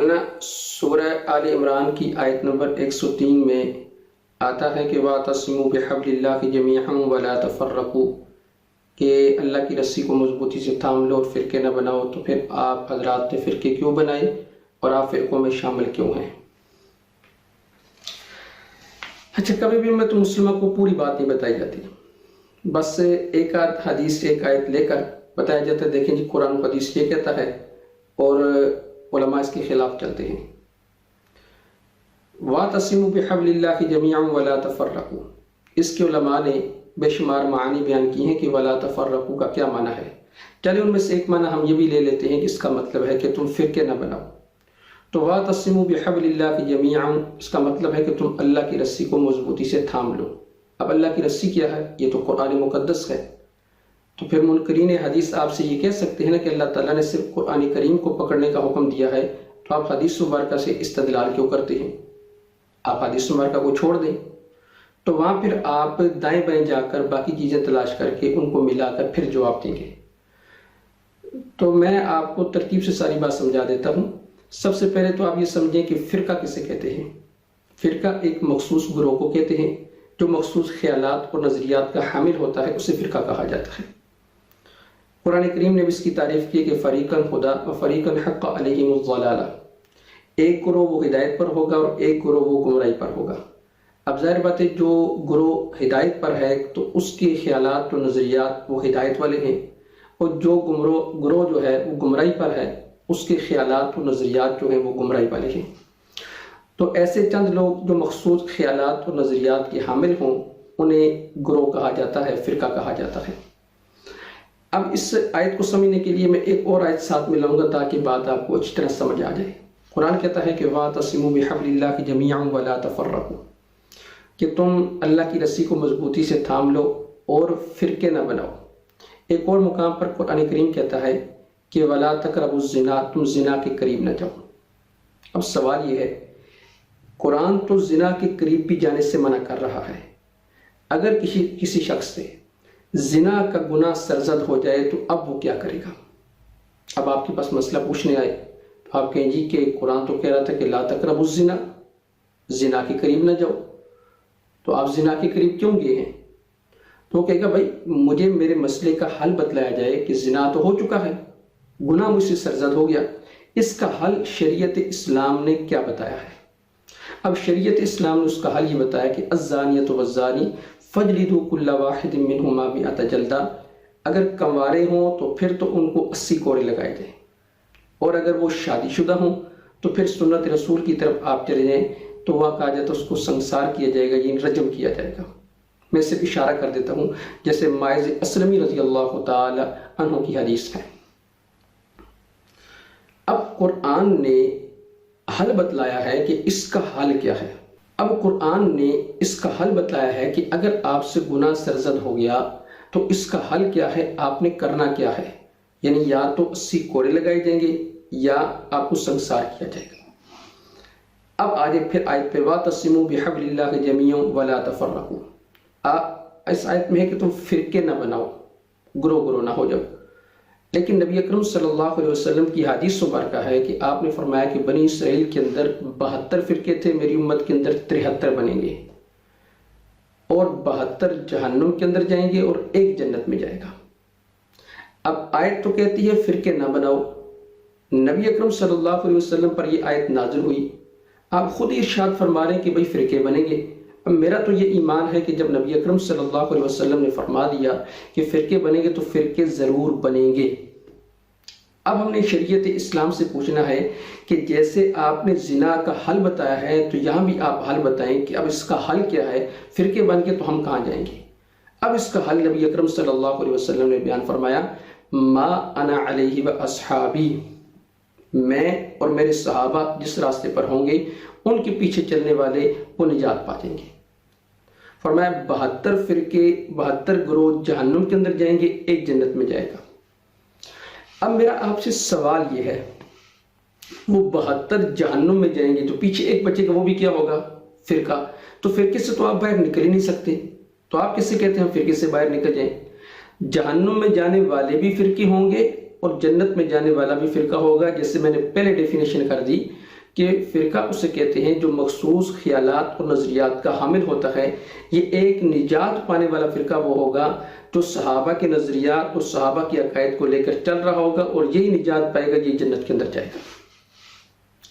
مولانا سورہ آل عمران کی آیت نمبر 103 میں آتا ہے کہ وَاعْتَصِمُوا بِحَبْلِ اللَّهِ جَمِيعًا وَلَا تَفَرَّقُوا، کہ اللہ کی رسی کو مضبوطی سے تھام لو اور فرقے نہ بناؤ. تو پھر آپ حضرات نے فرقے کیوں بنائے اور آپ فرقوں میں شامل کیوں ہیں؟ اچھا، کبھی بھی امت مسلمہ کو پوری بات نہیں بتائی جاتی، بس ایک آدھ حدیث ایک آیت لے کر بتایا جاتا ہے دیکھیں جی قرآن و حدیث یہ کہتا ہے، اور علماء اس کے خلاف چلتے ہیں. وَاعْتَصِمُوا بِحَبْلِ اللَّهِ جَمِيعًا وَلَا تَفَرَّقُوا، اس کے علماء نے بے شمار معانی بیان کی ہیں کہ وَلَا تَفَرَّقُوا کا کیا معنی ہے. چلے ان میں سے ایک معنی ہم یہ بھی لے لیتے ہیں کہ اس کا مطلب ہے کہ تم فرقے نہ بناؤ. تو وَاعْتَصِمُوا بِحَبْلِ اللَّهِ جَمِيعًا اس کا مطلب ہے کہ تم اللہ کی رسی کو مضبوطی سے تھام لو. اب اللہ کی رسی کیا ہے؟ یہ تو قرآن مقدس ہے. تو پھر منکرین حدیث آپ سے یہ کہہ سکتے ہیں نا کہ اللہ تعالیٰ نے صرف قرآن کریم کو پکڑنے کا حکم دیا ہے، تو آپ حدیث مبارکہ سے استدلال کیوں کرتے ہیں؟ آپ حدیث مبارکہ کو چھوڑ دیں. تو وہاں پھر آپ دائیں بائیں جا کر باقی چیزیں تلاش کر کے ان کو ملا کر پھر جواب دیں گے. تو میں آپ کو ترتیب سے ساری بات سمجھا دیتا ہوں. سب سے پہلے تو آپ یہ سمجھیں کہ فرقہ کسے کہتے ہیں. فرقہ ایک مخصوص گروہ کو کہتے ہیں جو مخصوص خیالات اور نظریات کا حامل ہوتا ہے، اسے فرقہ کہا جاتا ہے. قرآن کریم نے بھی اس کی تعریف کی کہ فریقاً ہدی و فریقاً حق علیہم الضلالہ، ایک گروہ وہ ہدایت پر ہوگا اور ایک گروہ وہ گمراہی پر ہوگا. اب ظاہر بات ہے جو گروہ ہدایت پر ہے تو اس کے خیالات و نظریات وہ ہدایت والے ہیں، اور جو گروہ جو ہے وہ گمراہی پر ہے اس کے خیالات و نظریات جو ہیں وہ گمراہی والے ہیں. تو ایسے چند لوگ جو مخصوص خیالات و نظریات کے حامل ہوں انہیں گروہ کہا جاتا ہے، فرقہ کہا جاتا ہے. اب اس آیت کو سمجھنے کے لیے میں ایک اور آیت ساتھ میں لاؤں گا تاکہ بات آپ کو اچھی طرح سمجھ آ جائے. قرآن کہتا ہے کہ وَاعْتَصِمُوا بِحَبْلِ اللَّهِ جَمِيعًا وَلَا تَفَرَّقُوا، کہ تم اللہ کی رسی کو مضبوطی سے تھام لو اور فرقے نہ بناؤ. ایک اور مقام پر قرآن کریم کہتا ہے کہ وَلَا تَقْرَبُوا الزِّنَا، تم زنا کے قریب نہ جاؤ. اب سوال یہ ہے، قرآن تو زنا کے قریب بھی جانے سے منع کر رہا ہے. اگر کسی شخص سے زنا کا گناہ سرزد ہو جائے تو اب وہ کیا کرے گا؟ اب آپ کے پاس مسئلہ پوچھنے آئے تو آپ کہیں جی کہ قرآن تو کہہ رہا تھا کہ لا تقربوا الزنا، زنا کے قریب نہ جاؤ، تو آپ زنا کے قریب کیوں گئے ہیں؟ تو وہ کہے گا بھائی مجھے میرے مسئلے کا حل بتلایا جائے کہ زنا تو ہو چکا ہے، گناہ مجھ سے سرزد ہو گیا، اس کا حل شریعت اسلام نے کیا بتایا ہے؟ اب شریعت اسلام نے اس کا حل یہ بتایا کہ الزانیۃ والزانی فجلدوا کل واحد منہما مئۃ جلدہ، اگر کنوارے ہوں تو پھر تو ان کو 80 کوڑے لگائے جائیں، اور اگر وہ شادی شدہ ہوں تو پھر سنت رسول کی طرف آپ چلے جائیں تو وہاں کہا جاتا ہے اس کو سنسار کیا جائے گا، یعنی رجم کیا جائے گا. میں صرف اشارہ کر دیتا ہوں جیسے ماعز اسلمی رضی اللہ تعالی عنہ کی حدیث ہے. اب قرآن نے حل بتلایا ہے کہ اس کا حل کیا ہے. اب قرآن نے اس کا حل بتلایا ہے کہ اگر آپ سے گناہ سرزد ہو گیا تو اس کا حل کیا ہے، آپ نے کرنا کیا ہے. یعنی یا تو 80 کوڑے لگائے جائیں گے یا آپ کو سنسار کیا جائے گا. اب آگے پھر آیت پہ وَاعْتَصِمُوا بِحَبْلِ اللَّهِ جَمِيعًا وَلَا تَفَرَّقُوا، اس آیت میں ہے کہ تم فرقے نہ بناؤ، گروہ نہ ہو جاؤ. لیکن نبی اکرم صلی اللہ علیہ وسلم کی حدیث مبارکہ ہے کہ آپ نے فرمایا کہ بنی اسرائیل کے اندر 72 فرقے تھے، میری امت کے اندر 73 بنیں گے، اور 72 جہنم کے اندر جائیں گے اور ایک جنت میں جائے گا. اب آیت تو کہتی ہے فرقے نہ بناؤ، نبی اکرم صلی اللہ علیہ وسلم پر یہ آیت نازل ہوئی، آپ خود ہی ارشاد فرما رہے ہیں کہ بھئی فرقے بنیں گے. اب میرا تو یہ ایمان ہے کہ جب نبی اکرم صلی اللہ علیہ وسلم نے فرما دیا کہ فرقے بنیں گے تو فرقے ضرور بنیں گے. اب ہم نے شریعت اسلام سے پوچھنا ہے کہ جیسے آپ نے زنا کا حل بتایا ہے تو یہاں بھی آپ حل بتائیں کہ اب اس کا حل کیا ہے. فرقے بن کے تو ہم کہاں جائیں گے؟ اب اس کا حل نبی اکرم صلی اللہ علیہ وسلم نے بیان فرمایا، ما انا علیہ و اصحابی، میں اور میرے صحابہ جس راستے پر ہوں گے ان کے پیچھے چلنے والے وہ نجات پا جائیں گے. فرمایا 72 فرقے 72 گروہ جہنم کے اندر جائیں گے، ایک جنت میں جائے گا. اب میرا آپ سے سوال یہ ہے، وہ 72 جہنم میں جائیں گے تو پیچھے ایک بچے کا، وہ بھی کیا ہوگا؟ فرقہ. تو فرقے سے تو آپ باہر نکل ہی نہیں سکتے، تو آپ کس سے کہتے ہیں فرقے سے باہر نکل جائیں؟ جہنم میں جانے والے بھی فرقے ہوں گے اور جنت میں جانے والا بھی فرقہ ہوگا. جیسے میں نے پہلے ڈیفینیشن کر دی کہ فرقہ اسے کہتے ہیں جو مخصوص خیالات اور نظریات کا حامل ہوتا ہے۔ یہ ایک نجات پانے والا فرقہ وہ ہوگا جو صحابہ کے نظریات اور صحابہ کے عقائد کو لے کر چل رہا ہوگا، اور یہی نجات پائے گا، یہ جنت کے اندر جائے گا۔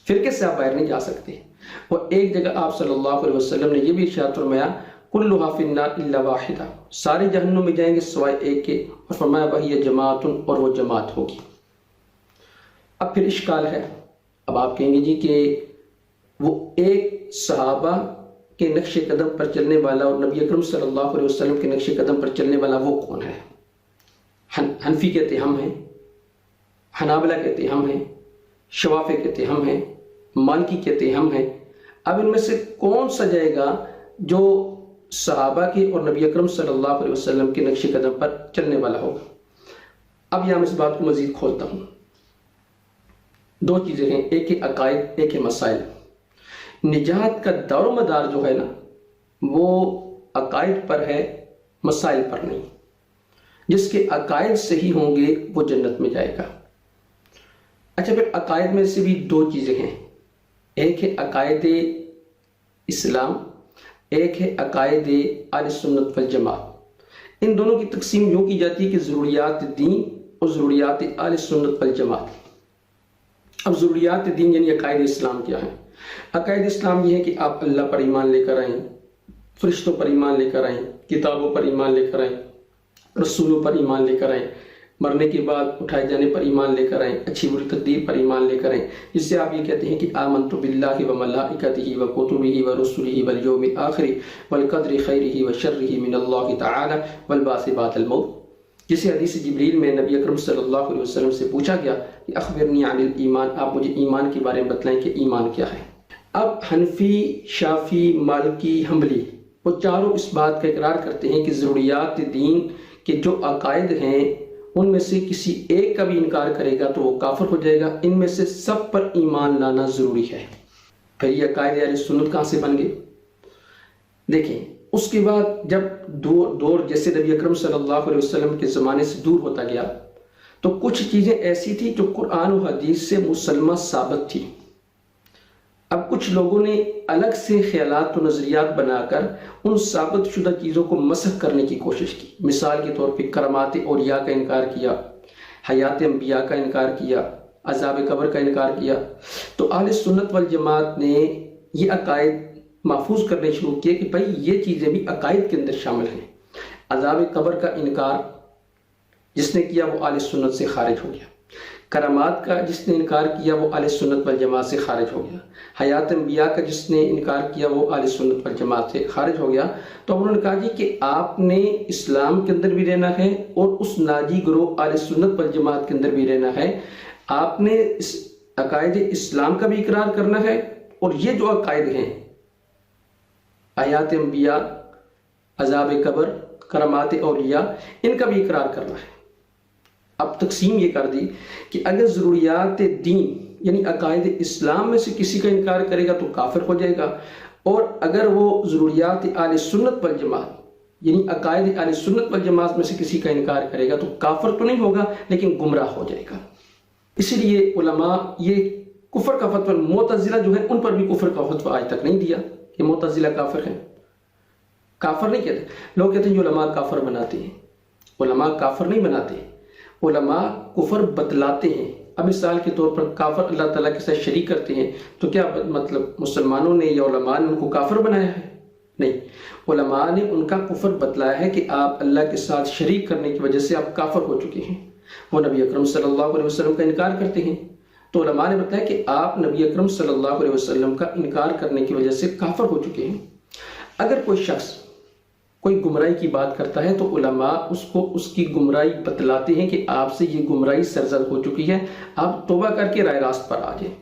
فرقے سے آپ باہر نہیں جا سکتے۔ اور ایک جگہ آپ صلی اللہ علیہ وسلم نے یہ بھی ارشاد فرمایا کلھا فی النار الا واحدہ، سارے جہنم میں جائیں گے سوائے ایک کے، اور فرمایا وہی جماعت، اور وہ جماعت ہوگی۔ اب پھر اشکال ہے، اب آپ کہیں گے جی کہ وہ ایک صحابہ کے نقش قدم پر چلنے والا اور نبی اکرم صلی اللہ علیہ وسلم کے نقش قدم پر چلنے والا وہ کون ہے؟ حنفی کہتے ہم ہیں، حنابلہ کہتے ہم ہیں، شوافی کہتے ہم ہیں، مالکی کہتے ہم ہیں۔ اب ان میں سے کون سا جائے گا جو صحابہ کے اور نبی اکرم صلی اللہ علیہ وسلم کے نقش قدم پر چلنے والا ہوگا؟ اب یہاں میں اس بات کو مزید کھولتا ہوں۔ دو چیزیں ہیں، ایک ہے عقائد، ایک ہے مسائل۔ نجات کا دار و مدار جو ہے نا وہ عقائد پر ہے، مسائل پر نہیں۔ جس کے عقائد صحیح ہوں گے وہ جنت میں جائے گا۔ اچھا، پھر عقائد میں سے بھی دو چیزیں ہیں، ایک ہے عقائد اسلام، ایک ہے عقائد اہل سنت والجماعت۔ ان دونوں کی تقسیم یوں کی جاتی ہے کہ ضروریات دین اور ضروریات اہل سنت والجماعت۔ اب ضروریات دین یعنی عقائد اسلام کیا ہے؟ عقائد اسلام یہ ہے کہ آپ اللہ پر ایمان لے کر آئیں، فرشتوں پر ایمان لے کر آئیں، کتابوں پر ایمان لے کر آئیں، رسولوں پر ایمان لے کر آئیں، مرنے کے بعد اٹھائے جانے پر ایمان لے کر آئیں، اچھی بری تقدیر پر ایمان لے کر آئیں، جس سے آپ یہ کہتے ہیں کہ آمنت باللہ وملائکتہ وکتبہ ورسلہ والیوم الآخر والقدر خیرہ وشرہ من اللہ تعالی والبعث بعد الموت۔ جسے حدیث جبریل میں نبی اکرم صلی اللہ علیہ وسلم سے پوچھا گیا کہ اخبرنی عن الایمان، آپ مجھے ایمان کے بارے میں بتلائیں کہ ایمان کیا ہے۔ اب حنفی، شافی، مالکی، حنبلی وہ چاروں اس بات کا اقرار کرتے ہیں کہ ضروریات دین کے جو عقائد ہیں ان میں سے کسی ایک کا بھی انکار کرے گا تو وہ کافر ہو جائے گا۔ ان میں سے سب پر ایمان لانا ضروری ہے۔ پھر یہ عقائد اہل سنت کہاں سے بن گئے؟ دیکھیں، اس کے بعد جب دور جیسے نبی اکرم صلی اللہ علیہ وسلم کے زمانے سے دور ہوتا گیا تو کچھ چیزیں ایسی تھی جو قرآن و حدیث سے مسلمہ ثابت تھی۔ اب کچھ لوگوں نے الگ سے خیالات و نظریات بنا کر ان ثابت شدہ چیزوں کو مسخ کرنے کی کوشش کی۔ مثال کے طور پہ کرامات اولیاء کا انکار کیا، حیات انبیاء کا انکار کیا، عذاب قبر کا انکار کیا۔ تو اہل سنت والجماعت نے یہ عقائد محفوظ کرنے شروع کیے کہ بھائی یہ چیزیں بھی عقائد کے اندر شامل ہیں۔ عذاب قبر کا انکار جس نے کیا وہ اہل سنت سے خارج ہو گیا، کرامات کا جس نے انکار کیا وہ اہل سنت والجماعت سے خارج ہو گیا، حیات انبیاء کا جس نے انکار کیا وہ اہل سنت والجماعت سے خارج ہو گیا۔ تو انہوں نے کہا جی کہ آپ نے اسلام کے اندر بھی رہنا ہے اور اس ناجی گروہ اہل سنت والجماعت کے اندر بھی رہنا ہے۔ آپ نے اس عقائد اسلام کا بھی اقرار کرنا ہے، اور یہ جو عقائد ہیں حیات انبیاء، عذاب قبر، کرامات اولیاء، ان کا بھی اقرار کرنا ہے۔ اب تقسیم یہ کر دی کہ اگر ضروریات دین یعنی عقائد اسلام میں سے کسی کا انکار کرے گا تو کافر ہو جائے گا، اور اگر وہ ضروریات اہل سنت والجماعت یعنی عقائد اہل سنت والجماعت میں سے کسی کا انکار کرے گا تو کافر تو نہیں ہوگا لیکن گمراہ ہو جائے گا۔ اسی لیے علماء یہ کفر کا فتویٰ، معتزلہ جو ہے ان پر بھی کفر کا فتویٰ آج تک نہیں دیا کہ معتزلہ کافر ہیں۔ کافر نہیں کہتے، لوگ کہتے ہیں جو علماء کافر بناتے ہیں، علماء کافر نہیں بناتے، علماء کفر بتلاتے ہیں۔ اب مثال کے طور پر کافر اللہ تعالیٰ کے ساتھ شریک کرتے ہیں تو کیا مطلب مسلمانوں نے یا علماء نے ان کو کافر بنایا ہے؟ نہیں، علماء نے ان کا کفر بتلایا ہے کہ آپ اللہ کے ساتھ شریک کرنے کی وجہ سے آپ کافر ہو چکے ہیں۔ وہ نبی اکرم صلی اللہ علیہ وسلم کا انکار کرتے ہیں تو علماء نے بتایا کہ آپ نبی اکرم صلی اللہ علیہ وسلم کا انکار کرنے کی وجہ سے کافر ہو چکے ہیں۔ اگر کوئی شخص کوئی گمراہی کی بات کرتا ہے تو علماء اس کو اس کی گمراہی بتلاتے ہیں کہ آپ سے یہ گمراہی سرزد ہو چکی ہے، آپ توبہ کر کے راہ راست پر آ جائیں۔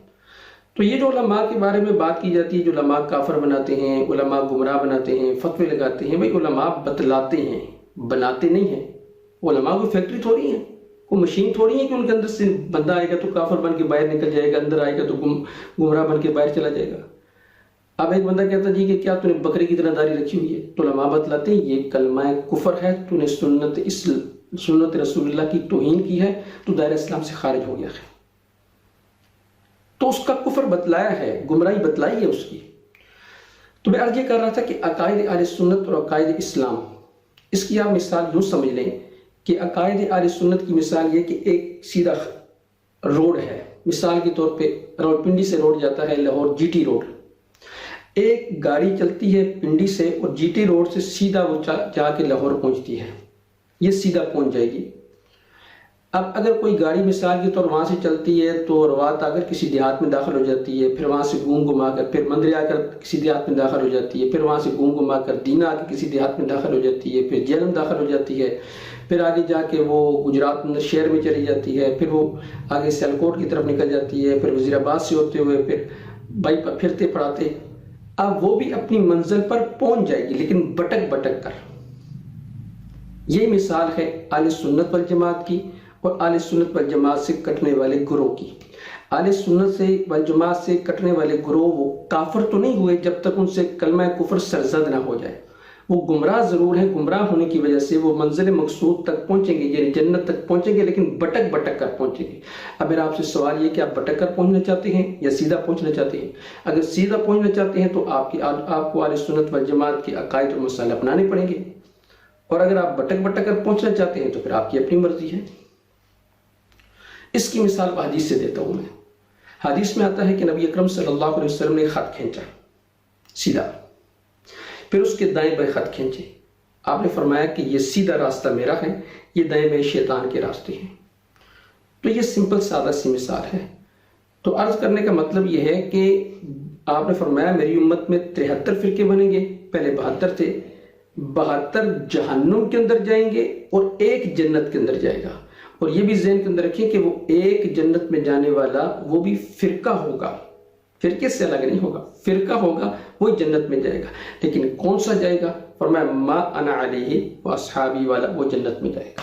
تو یہ جو علماء کے بارے میں بات کی جاتی ہے، جو علماء کافر بناتے ہیں، علماء گمراہ بناتے ہیں، فتوے لگاتے ہیں، بھائی علماء بتلاتے ہیں، بناتے نہیں ہیں۔ علماء کوئی فیکٹری تھوڑی ہے، کوئی مشین تھوڑی ہے کہ ان کے اندر سے بندہ آئے گا تو کافر بن کے باہر نکل جائے گا، اندر آئے گا تو گمراہ بن کے باہر چلا جائے گا۔ اب ایک بندہ کہتا جی کہ کیا تو نے بکری کی طرح داڑھی رکھی ہوئی ہے، تو علماء بتلاتے ہیں یہ کلمہ کفر ہے، تو نے سنت رسول اللہ کی توہین کی ہے، تو دائرہ اسلام سے خارج ہو گیا ہے۔ تو اس کا کفر بتلایا ہے، گمراہی بتلائی ہے اس کی۔ تو میں عرض یہ کر رہا تھا کہ عقائد اہل سنت اور عقائد اسلام، اس کی آپ مثال یوں سمجھ لیں کہ عقائد اہل سنت کی مثال یہ کہ ایک سیدھا روڈ ہے، مثال کے طور پہ راولپنڈی سے روڈ جاتا ہے لاہور، جی ٹی روڈ، ایک گاڑی چلتی ہے پنڈی سے اور جی ٹی روڈ سے سیدھا وہ جا کے لاہور پہنچتی ہے، یہ سیدھا پہنچ جائے گی۔ اب اگر کوئی گاڑی مثال کے طور وہاں سے چلتی ہے تو روات آ کر کسی دیہات میں داخل ہو جاتی ہے، پھر وہاں سے گھوم گھما کر پھر مندرے آ کر کسی دیہات میں داخل ہو جاتی ہے، پھر وہاں سے گھوم گھما کر دینا آ کے کسی دیہات میں داخل ہو جاتی ہے، پھر جہلم داخل ہو جاتی ہے، پھر آگے جا کے وہ گجرات شہر میں چلی جاتی ہے، پھر وہ آگے سیالکوٹ کی طرف نکل جاتی ہے، پھر وزیر آباد سے ہوتے ہوئے پھر بائی پر پھرتے پڑھاتے، اب وہ بھی اپنی منزل پر پہنچ جائے گی لیکن بٹک بٹک کر۔ یہ مثال ہے اہل سنت والجماعت کی اور اہل سنت والجماعت سے کٹنے والے گروہ کی۔ اہل سنت سے والجماعت سے کٹنے والے گروہ وہ کافر تو نہیں ہوئے جب تک ان سے کلمہ کفر سرزد نہ ہو جائے، وہ گمراہ ضرور ہیں، گمراہ ہونے کی وجہ سے وہ منزل مقصود تک پہنچیں گے، یعنی جنت تک پہنچیں گے، لیکن بٹک بٹک کر پہنچیں گے۔ اب میرا آپ سے سوال یہ کہ آپ بٹک کر پہنچنا چاہتے ہیں یا سیدھا پہنچنا چاہتے ہیں؟ اگر سیدھا پہنچنا چاہتے ہیں تو آپ کو اہل سنت والجماعت کے عقائد اور مسائل اپنانے پڑیں گے، اور اگر آپ بٹک بٹک کر پہنچنا چاہتے ہیں تو پھر آپ کی اپنی مرضی ہے۔ اس کی مثال حدیث سے دیتا ہوں میں۔ حدیث میں آتا ہے کہ نبی اکرم صلی اللہ علیہ وسلم نے خط کھینچا سیدھا، پھر اس کے دائیں بائیں خط کھینچے، آپ نے فرمایا کہ یہ سیدھا راستہ میرا ہے، یہ دائیں بائیں شیطان کے راستے ہیں۔ تو یہ سمپل سادہ سی مثال ہے۔ تو عرض کرنے کا مطلب یہ ہے کہ آپ نے فرمایا میری امت میں 73 فرقے بنیں گے، پہلے 72 تھے، 72 جہنم کے اندر جائیں گے اور ایک جنت کے اندر جائے گا۔ اور یہ بھی ذہن کے اندر رکھیں کہ وہ ایک جنت میں جانے والا وہ بھی فرقہ ہوگا، فرقے سے الگ نہیں ہوگا، فرقہ ہوگا، وہی جنت میں جائے گا، لیکن کون سا جائے گا؟ فرمایا ما انا علیہ و اصحابی والا، وہ جنت میں جائے گا۔